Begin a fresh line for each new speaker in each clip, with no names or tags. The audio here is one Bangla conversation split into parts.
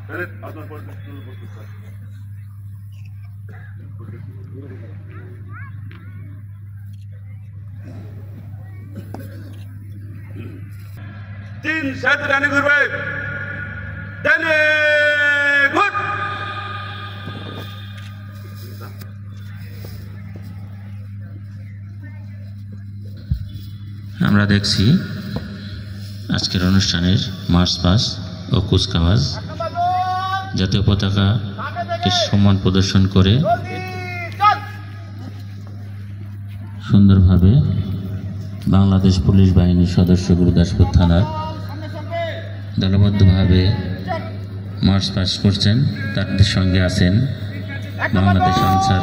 तीन सात डाने घुरवे डाने घुर
আমরা দেখছি আজকের অনুষ্ঠানের মার্চ পাস্ট ও কুচকাওয়াজ জাতীয় পতাকাকে সম্মান প্রদর্শন করে সুন্দরভাবে বাংলাদেশ পুলিশ বাহিনীর সদস্য গুরুদাসপুর থানার দলবদ্ধভাবে মার্চ পাস্ট করছেন। তাদের সঙ্গে আছেন বাংলাদেশ আনসার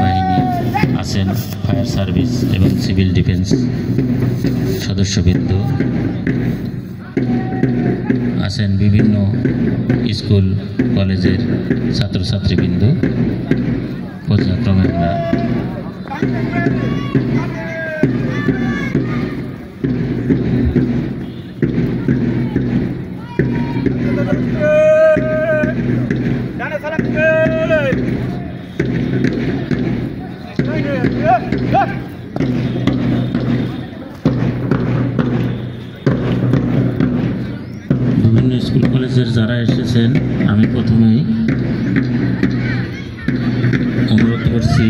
বাহিনী, আছেন ফায়ার সার্ভিস এবং সিভিল ডিফেন্স সদস্যবৃন্দ, আছেন বিভিন্ন স্কুল কলেজের ছাত্রছাত্রীবৃন্দ। পর্যায়ক্রমে আমরা বিভিন্ন স্কুল কলেজের যারা এসেছেন, আমি প্রথমেই অনুরোধ করছি